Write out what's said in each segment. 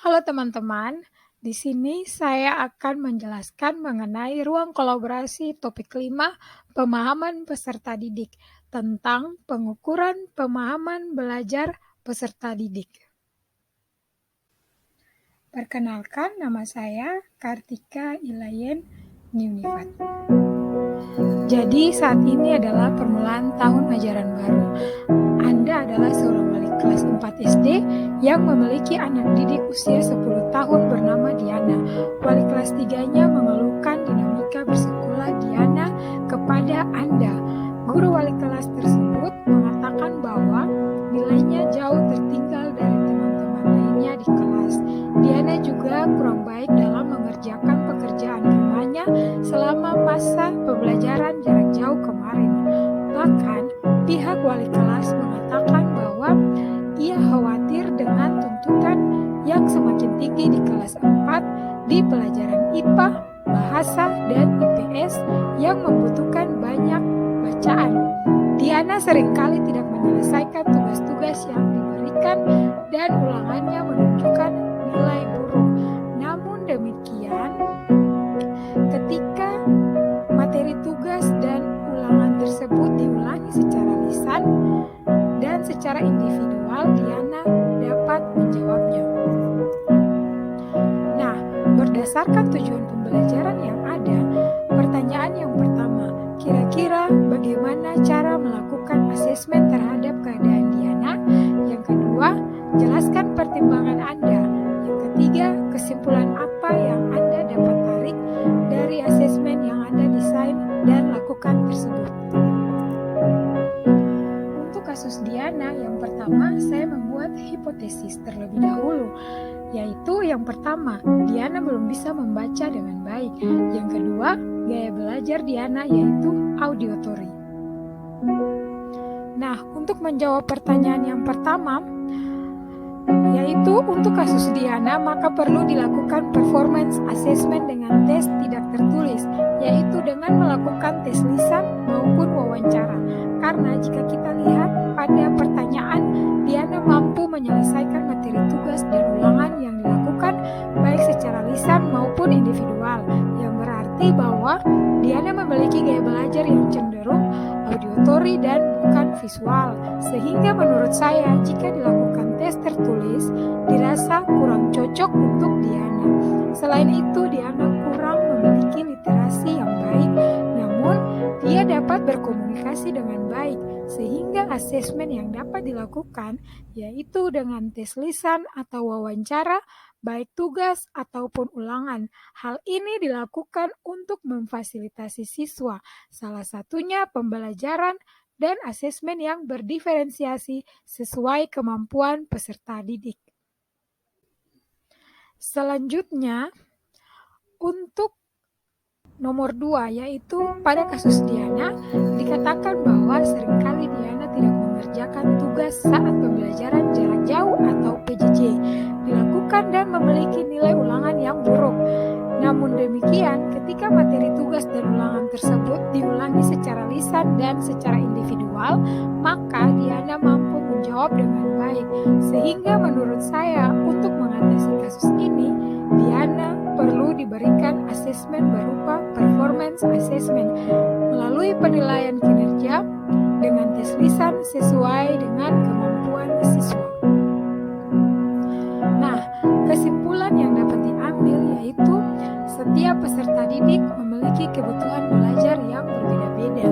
Halo teman-teman, di sini saya akan menjelaskan mengenai ruang kolaborasi topik 5, pemahaman peserta didik, tentang pengukuran pemahaman belajar peserta didik. Perkenalkan, nama saya Kartika Ilayen Nunifat. Jadi saat ini adalah permulaan tahun ajaran baru. Anda adalah seorang wali kelas 4 SD yang memiliki anak didik usia 10 tahun bernama Diana. Wali kelas 3-nya mengeluhkan dinamika bersekolah Diana kepada Anda. Guru wali kelas tersebut mengatakan bahwa nilainya jauh tertinggal dari teman-teman lainnya di kelas. Diana juga kurang baik dalam mengerjakan pekerjaan rumahnya selama masa pembelajaran jarak jauh kemarin. Bahkan, pihak wali kelas mengatakan bahwa ia khawatir dengan tuntutan yang semakin tinggi di kelas 4 di pelajaran IPA, Bahasa, dan IPS yang membutuhkan banyak bacaan. Diana seringkali tidak menyelesaikan tugas-tugas yang diberikan dan ulangannya menunjukkan nilai buruk. Namun demikian, ketika materi tugas dan ulangan tersebut diulangi secara lisan dan secara individual, Diana dapat menjawabnya. Nah, berdasarkan tujuan pembelajaran yang ada, pertanyaan yang pertama, kira-kira bagaimana cara melakukan asesmen terhadap keadaan Diana? Yang kedua, jelaskan pertimbangan Anda. Yang ketiga, kesimpulan apa yang Anda dapat tarik dari asesmen yang Anda desain dan lakukan tersebut. Untuk kasus Diana, yang pertama saya membuat hipotesis terlebih dahulu, yaitu yang pertama, Diana belum bisa membaca dengan baik. Yang kedua, gaya belajar Diana yaitu auditory. Nah, untuk menjawab pertanyaan yang pertama, yaitu untuk kasus Diana, maka perlu dilakukan performance assessment dengan tes tidak tertulis, yaitu dengan melakukan tes lisan maupun wawancara. Karena jika kita lihat pada pertanyaan, Diana mampu menyelesaikan materi tugas dan ulangan yang dilakukan baik secara lisan maupun individual, yang berarti bahwa Diana memiliki gaya belajar yang cenderung auditory dan bukan visual, sehingga menurut saya jika dilakukan tes tertulis dirasa kurang cocok untuk Diana. Selain itu, Diana kurang memiliki literasi yang baik, namun dia dapat berkomunikasi dengan baik, sehingga asesmen yang dapat dilakukan yaitu dengan tes lisan atau wawancara, baik tugas ataupun ulangan. Hal ini dilakukan untuk memfasilitasi siswa, salah satunya pembelajaran dan asesmen yang berdiferensiasi sesuai kemampuan peserta didik. Selanjutnya, untuk nomor 2, yaitu pada kasus Diana, dikatakan bahwa seringkali Diana tidak mengerjakan tugas saat pembelajaran jarak jauh atau PJJ dilakukan dan memiliki nilai ulangan yang buruk. Namun demikian, ketika materi tugas dan ulangan tersebut diulangi secara lisan dan secara individual, maka Diana mampu menjawab dengan baik. Sehingga menurut saya, untuk mengatasi kasus ini, Diana perlu diberikan asesmen berupa performance assessment melalui penilaian kinerja dengan tes lisan sesuai dengan kemampuan siswa. Nah, kesimpulan yang dapat diambil yaitu setiap peserta didik memiliki kebutuhan belajar yang berbeda-beda,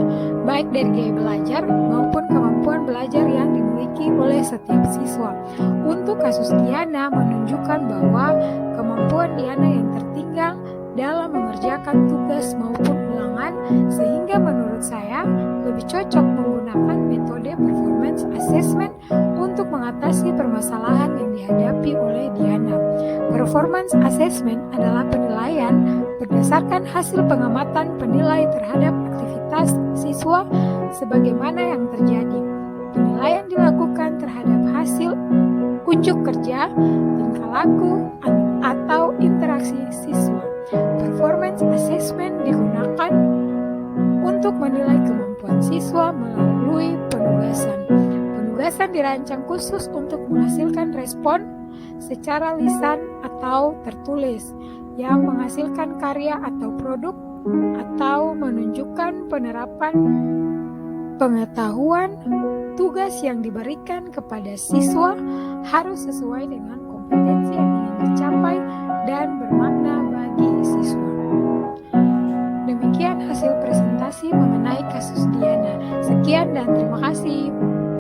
baik dari gaya belajar maupun kemampuan belajar yang dimiliki oleh setiap siswa. Untuk kasus Diana menunjukkan bahwa kemampuan Diana yang tertinggal dalam mengerjakan tugas maupun ulangan, sehingga menurut saya lebih cocok menggunakan metode performance assessment untuk mengatasi permasalahan yang dihadapi oleh Diana. Performance assessment adalah penilaian berdasarkan hasil pengamatan penilai terhadap aktivitas siswa sebagaimana yang terjadi. Penilaian dilakukan terhadap hasil unjuk kerja, tingkah laku, atau interaksi siswa. Performance assessment digunakan untuk menilai kemampuan siswa melalui penugasan. Gagasan dirancang khusus untuk menghasilkan respon secara lisan atau tertulis yang menghasilkan karya atau produk atau menunjukkan penerapan pengetahuan. Tugas yang diberikan kepada siswa harus sesuai dengan kompetensi yang ingin dicapai dan bermakna bagi siswa. Demikian hasil presentasi mengenai kasus Diana. Sekian dan